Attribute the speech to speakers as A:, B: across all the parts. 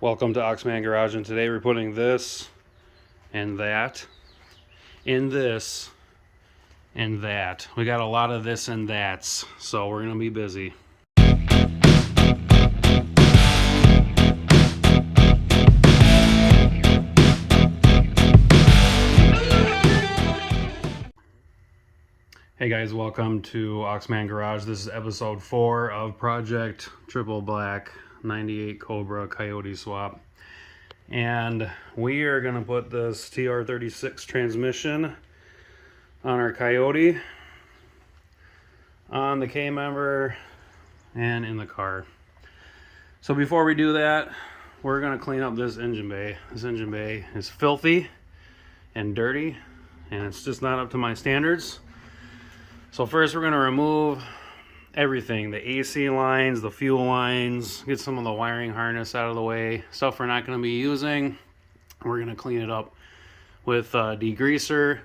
A: Welcome to Oxman Garage, and today we're putting this and that in this and that. We got a lot of this and that's, so we're gonna be busy. Hey guys, welcome to Oxman Garage. This is episode 4 of Project Triple Black 98 Cobra Coyote swap. And we are going to put this TR36 transmission on our Coyote, on the K-member, and in the car. So before we do that, we're going to clean up this engine bay. This engine bay is filthy and dirty, and it's just not up to my standards. So first we're going to remove everything, the AC lines, the fuel lines, get some of the wiring harness out of the way, stuff we're not going to be using. We're going to clean it up with degreaser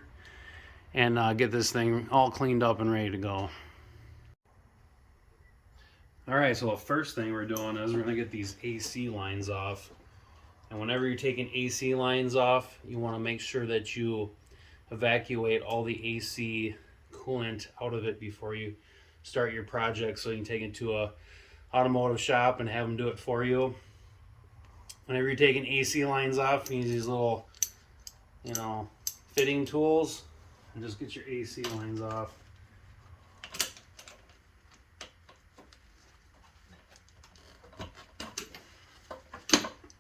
A: and get this thing all cleaned up and ready to go. Alright, so the first thing we're doing is we're going to get these AC lines off. And whenever you're taking AC lines off, you want to make sure that you evacuate all the AC coolant out of it before you start your project, so you can take it to a automotive shop and have them do it for you. Whenever you're taking AC lines off, you use these little, fitting tools and just get your AC lines off.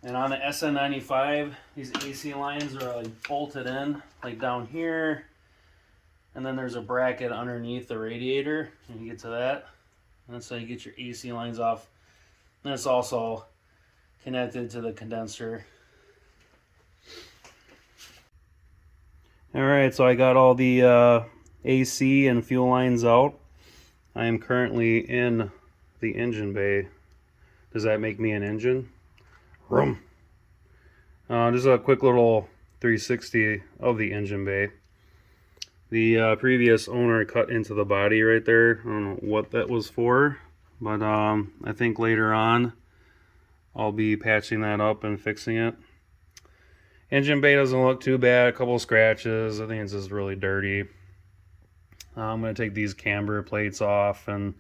A: And on the SN95, these AC lines are like bolted in, like down here. And then there's a bracket underneath the radiator, and you get to that. And that's how you get your AC lines off. And it's also connected to the condenser. Alright, so I got all the AC and fuel lines out. I am currently in the engine bay. Does that make me an engine? Vroom. Just a quick little 360 of the engine bay. The previous owner cut into the body right there. I don't know what that was for, but I think later on I'll be patching that up and fixing it. Engine bay doesn't look too bad. A couple scratches. I think it's just really dirty. I'm going to take these camber plates off and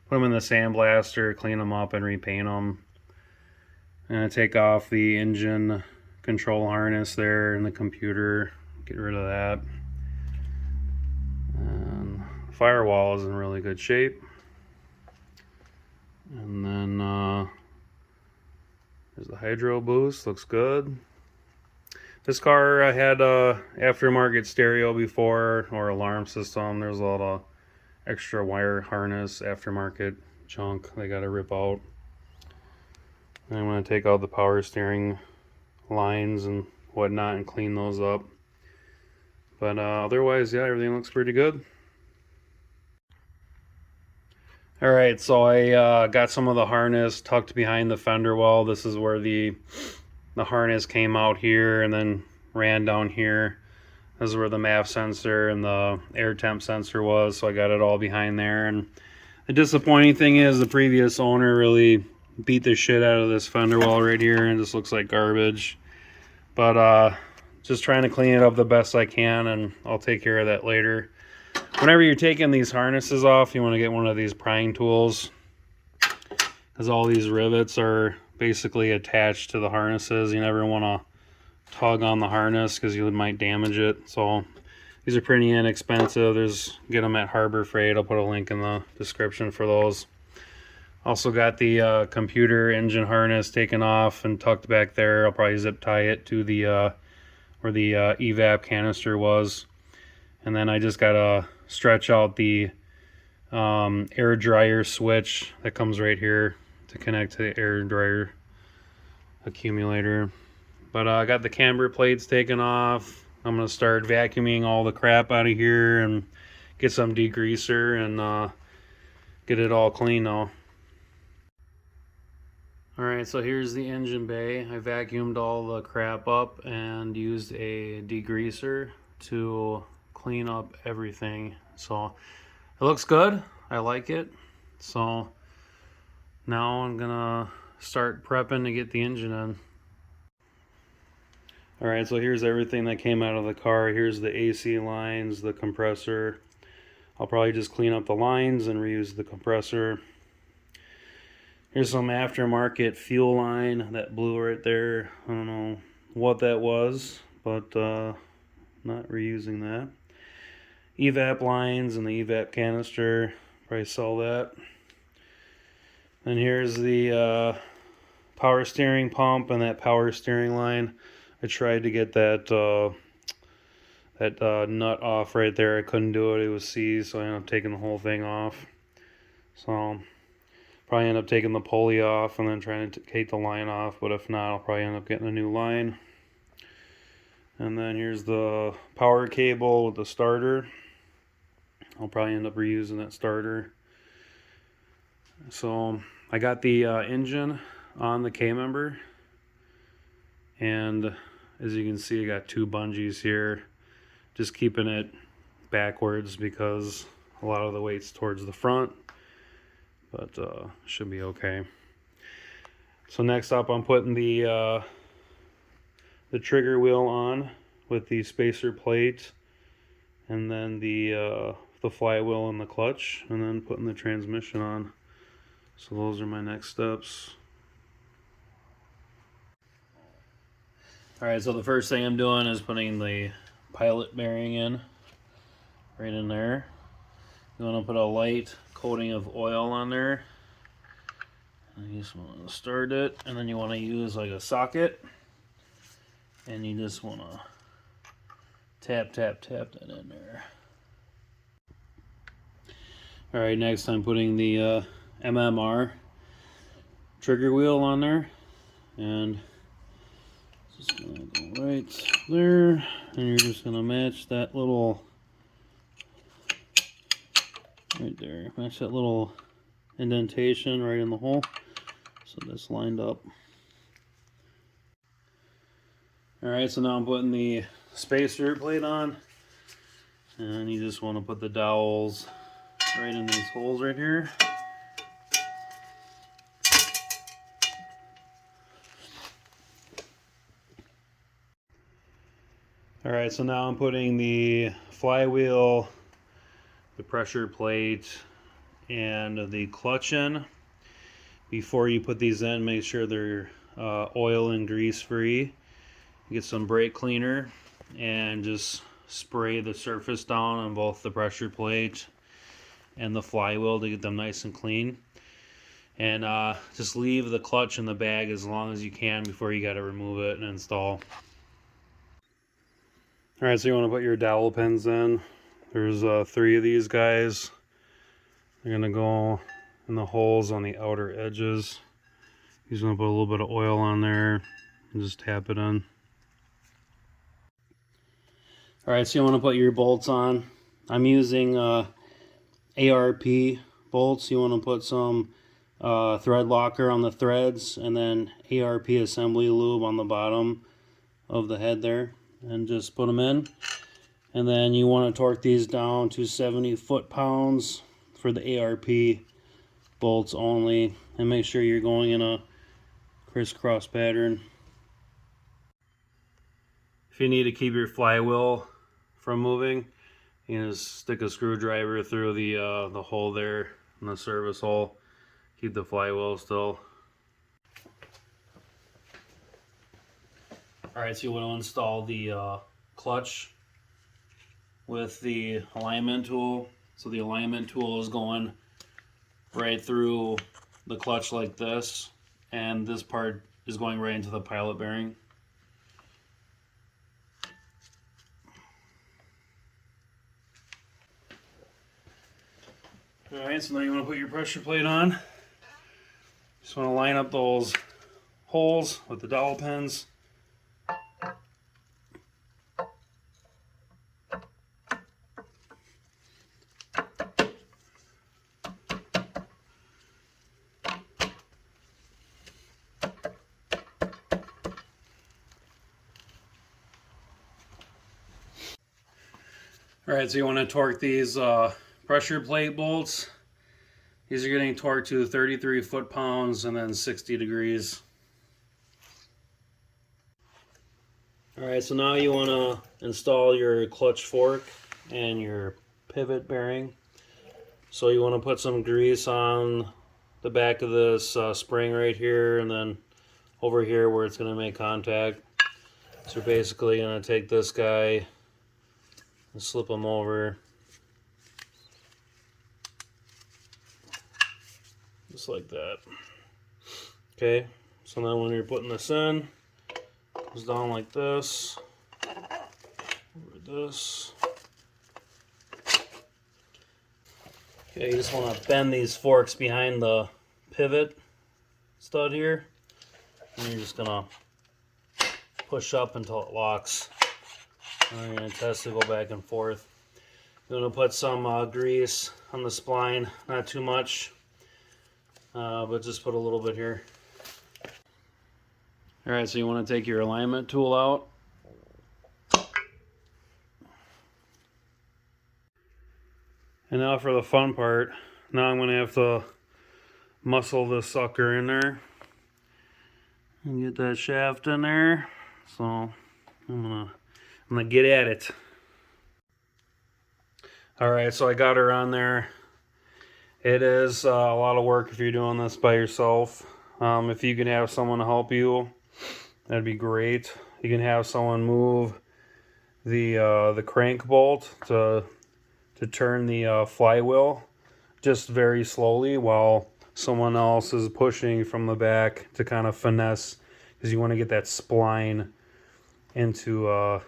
A: put them in the sandblaster, clean them up, and repaint them. I'm going to take off the engine control harness there and the computer. Get rid of that. And the firewall is in really good shape. And then there's the hydro boost, looks good. This car I had a aftermarket stereo before, or alarm system. There's a lot of extra wire harness aftermarket junk they got to rip out. And I'm going to take out the power steering lines and whatnot and clean those up. But otherwise, yeah, everything looks pretty good. Alright, so I got some of the harness tucked behind the fender well. This is where the harness came out here and then ran down here. This is where the MAF sensor and the air temp sensor was, so I got it all behind there. And the disappointing thing is the previous owner really beat the shit out of this fender well right here, and it just looks like garbage. But just trying to clean it up the best I can, and I'll take care of that later. Whenever you're taking these harnesses off, you want to get one of these prying tools, because all these rivets are basically attached to the harnesses. You never want to tug on the harness because you might damage it. So these are pretty inexpensive. Get them at Harbor Freight. I'll put a link in the description for those. Also got the computer engine harness taken off and tucked back there. I'll probably zip tie it to the where the evap canister was. And then I just gotta stretch out the air dryer switch that comes right here to connect to the air dryer accumulator. But I got the camber plates taken off. I'm gonna start vacuuming all the crap out of here and get some degreaser and get it all clean now. Alright, so here's the engine bay. I vacuumed all the crap up and used a degreaser to clean up everything. So it looks good. I like it. So now I'm gonna start prepping to get the engine on. Alright, so here's everything that came out of the car. Here's the AC lines, the compressor. I'll probably just clean up the lines and reuse the compressor. Here's some aftermarket fuel line that blew right there. I don't know what that was, but not reusing that. Evap lines and the evap canister. Probably sell that. And here's the power steering pump and that power steering line. I tried to get that nut off right there. I couldn't do it. It was seized, so I ended up taking the whole thing off. So probably end up taking the pulley off and then trying to take the line off. But if not, I'll probably end up getting a new line. And then here's the power cable with the starter. I'll probably end up reusing that starter. So I got the engine on the K-member, and as you can see, I got 2 bungees here, just keeping it backwards because a lot of the weight's towards the front, but should be okay. So next up, I'm putting the trigger wheel on with the spacer plate, and then the flywheel and the clutch, and then putting the transmission on. So those are my next steps. Alright, so the first thing I'm doing is putting the pilot bearing in, right in there. You want to put a light coating of oil on there. And you just want to start it, and then you want to use like a socket, and you just want to tap that in there. Alright, next I'm putting the MMR trigger wheel on there, and just gonna go right there, and you're just gonna match that little right there, match that little indentation right in the hole, so that's lined up. Alright, so now I'm putting the spacer plate on, and you just want to put the dowels right in these holes right here. Alright, so now I'm putting the flywheel, the pressure plate, and the clutch in. Before you put these in, make sure they're oil and grease free. Get some brake cleaner and just spray the surface down on both the pressure plate and the flywheel to get them nice and clean. And just leave the clutch in the bag as long as you can before you got to remove it and install. Alright, so you want to put your dowel pins in. There's 3 of these guys. They're going to go in the holes on the outer edges. He's going to put a little bit of oil on there and just tap it in. Alright, so you want to put your bolts on. I'm using ARP bolts. You want to put some thread locker on the threads, and then ARP assembly lube on the bottom of the head there, and just put them in. And then you want to torque these down to 70 foot-pounds for the ARP bolts only, and make sure you're going in a crisscross pattern. If you need to keep your flywheel from moving, you can just stick a screwdriver through the hole there in the service hole. Keep the flywheel still. Alright, so you want to install the clutch with the alignment tool. So the alignment tool is going right through the clutch like this, and this part is going right into the pilot bearing. Alright, so now you want to put your pressure plate on. Just want to line up those holes with the dowel pins. Alright, so you want to torque these pressure plate bolts These are getting torqued to 33 foot-pounds and then 60 degrees. Alright, so now you want to install your clutch fork and your pivot bearing. So you want to put some grease on the back of this spring right here, and then over here where it's going to make contact. So we're basically going to take this guy and slip him over. Just like that. Okay, so now when you're putting this in, it goes down like this, over this. Okay, you just want to bend these forks behind the pivot stud here, and you're just going to push up until it locks. And then you're going to test it, go back and forth. You're going to put some grease on the spline, not too much, but just put a little bit here. Alright, so you want to take your alignment tool out. And now for the fun part. Now I'm going to have to muscle this sucker in there and get that shaft in there. So I'm gonna get at it. Alright, so I got her on there. It is a lot of work if you're doing this by yourself. If you can have someone to help you, that'd be great. You can have someone move the crank bolt to turn the flywheel just very slowly while someone else is pushing from the back to kind of finesse, because you want to get that spline into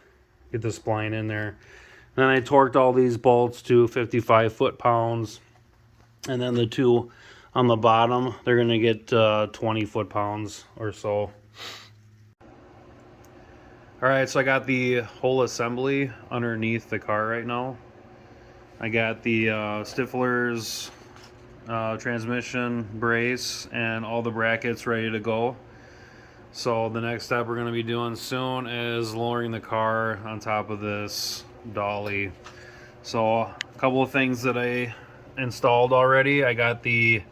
A: get the spline in there. Then I torqued all these bolts to 55 foot-pounds, and then the two on the bottom, they're going to get 20 foot-pounds or so. Alright, so I got the whole assembly underneath the car right now. I got the Stifler's transmission brace and all the brackets ready to go. So the next step we're going to be doing soon is lowering the car on top of this dolly. So a couple of things that I installed already. I got the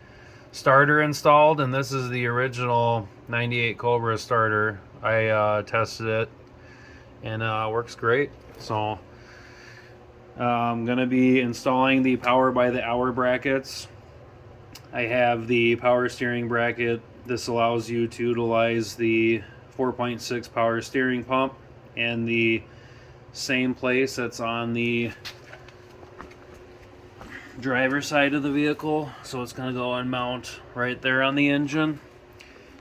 A: starter installed, and this is the original 98 Cobra starter. I tested it and works great. So I'm going to be installing the power by the hour brackets. I have the power steering bracket. This allows you to utilize the 4.6 power steering pump and the same place that's on the driver's side of the vehicle. So it's going to go and mount right there on the engine.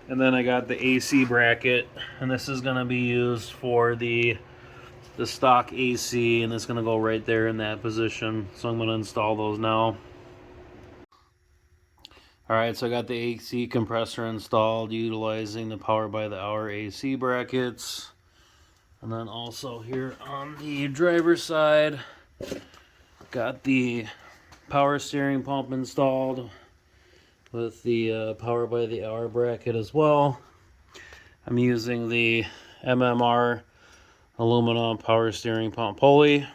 A: And then I got the AC bracket, and this is going to be used for the stock AC, and it's going to go right there in that position. So I'm going to install those now. Alright, so I got the AC compressor installed utilizing the power by the hour AC brackets. And then also here on the driver's side, got the power steering pump installed with the power by the hour bracket as well. I'm using the MMR aluminum power steering pump pulley.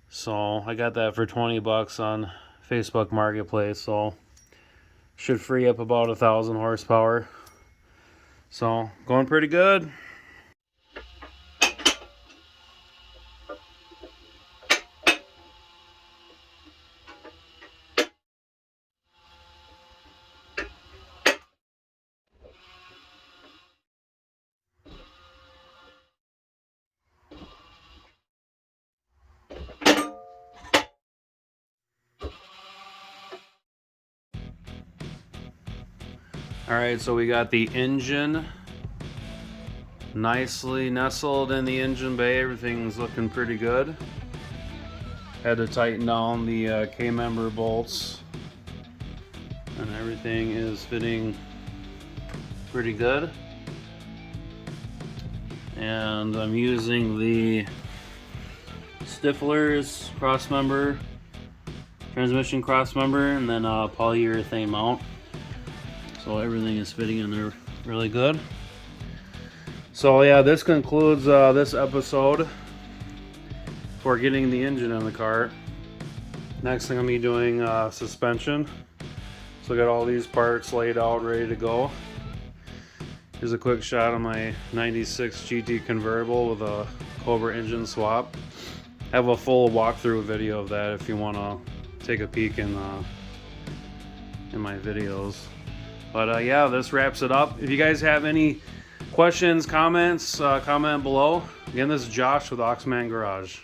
A: So I got that for 20 bucks on Facebook Marketplace. So should free up about 1,000 horsepower. So going pretty good. Alright, so we got the engine nicely nestled in the engine bay. Everything's looking pretty good. Had to tighten down the K-member bolts, and everything is fitting pretty good. And I'm using the Stifler's crossmember, transmission crossmember, and then a polyurethane mount. So everything is fitting in there really good. So yeah, this concludes this episode for getting the engine in the car. Next thing I'm gonna be doing suspension. So I got all these parts laid out, ready to go. Here's a quick shot of my 96 GT convertible with a Cobra engine swap. I have a full walkthrough video of that if you want to take a peek in my videos. But yeah, this wraps it up. If you guys have any questions, comments, comment below. Again, this is Josh with Oxman Garage.